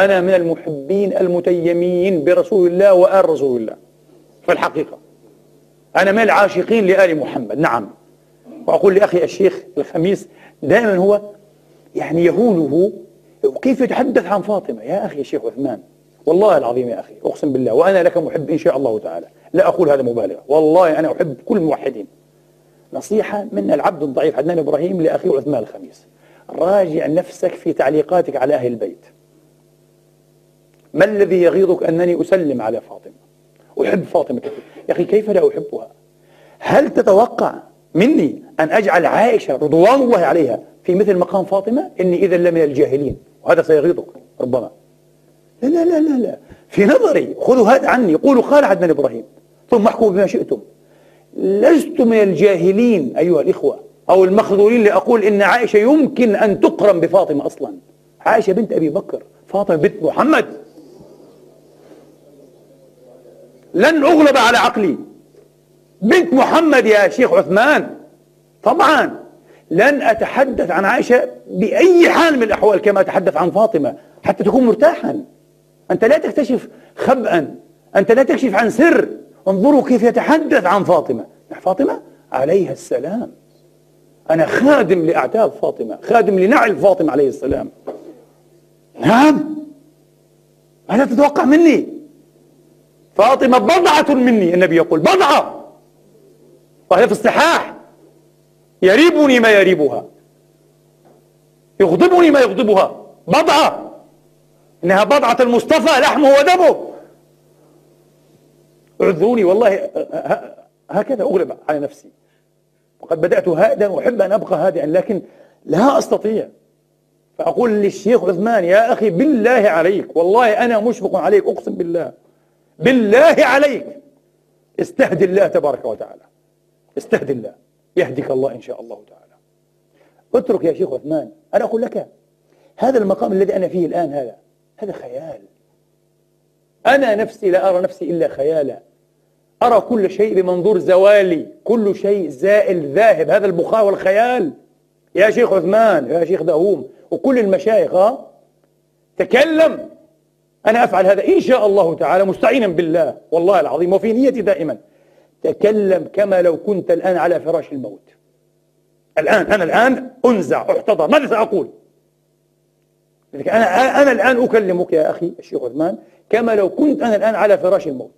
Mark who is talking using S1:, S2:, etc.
S1: أنا من المحبين المتيمين برسول الله وآل رسول الله في الحقيقة. أنا من العاشقين لآل محمد، نعم. وأقول لأخي الشيخ الخميس دائما هو يعني يهوله كيف يتحدث عن فاطمة. يا أخي الشيخ عثمان، والله العظيم يا أخي أقسم بالله، وأنا لك محب إن شاء الله تعالى، لا أقول هذا مبالغة، والله أنا أحب كل الموحدين. نصيحة من العبد الضعيف عدنان إبراهيم لأخي عثمان الخميس: راجع نفسك في تعليقاتك على أهل البيت. ما الذي يغيظك أنني أسلم على فاطمة، أحب فاطمة كثير؟ يا أخي كيف لا أحبها؟ هل تتوقع مني أن أجعل عائشة رضوان الله عليها في مثل مقام فاطمة؟ إني إذا لمن الجاهلين، وهذا سيغيظك ربما. لا لا لا لا لا، في نظري خذوا هذا عني، قولوا قال عدنان إبراهيم ثم احكموا بما شئتم. لست من الجاهلين أيها الإخوة أو المخذولين لأقول إن عائشة يمكن أن تقرن بفاطمة أصلا. عائشة بنت أبي بكر، فاطمة بنت محمد. لن أغلب على عقلي، بنت محمد يا شيخ عثمان. طبعا لن أتحدث عن عائشة بأي حال من الأحوال كما أتحدث عن فاطمة حتى تكون مرتاحا. أنت لا تكتشف خبئا، أنت لا تكشف عن سر. انظروا كيف يتحدث عن فاطمة. فاطمة عليها السلام، أنا خادم لأعتاب فاطمة، خادم لنعل فاطمة عليه السلام. نعم، ماذا تتوقع مني؟ فاطمة بضعة مني، النبي يقول بضعة، وهي في الصحاح: يريبني ما يريبها، يغضبني ما يغضبها، بضعة، إنها بضعة المصطفى لحمه ودمه. اعذروني والله هكذا أغلب على نفسي، وقد بدأت هادئا وأحب أن أبقى هادئا، لكن لا أستطيع. فأقول للشيخ عثمان: يا أخي بالله عليك، والله أنا مشفق عليك، أقسم بالله، بالله عليك استهدي الله تبارك وتعالى، استهدي الله، يهديك الله إن شاء الله تعالى. اترك يا شيخ عثمان، أنا أقول لك هذا المقام الذي أنا فيه الآن هذا خيال. أنا نفسي لا أرى نفسي إلا خيالا، أرى كل شيء بمنظور زوالي، كل شيء زائل ذاهب، هذا البخاء والخيال. يا شيخ عثمان، يا شيخ داووم، وكل المشايخ تكلم. أنا أفعل هذا إن شاء الله تعالى مستعينا بالله والله العظيم، وفي نيتي دائما. تكلم كما لو كنت الآن على فراش الموت. أنا الآن أنزع، أحتضر، ماذا سأقول؟ أنا الآن أكلمك يا أخي الشيخ عثمان كما لو كنت أنا الآن على فراش الموت.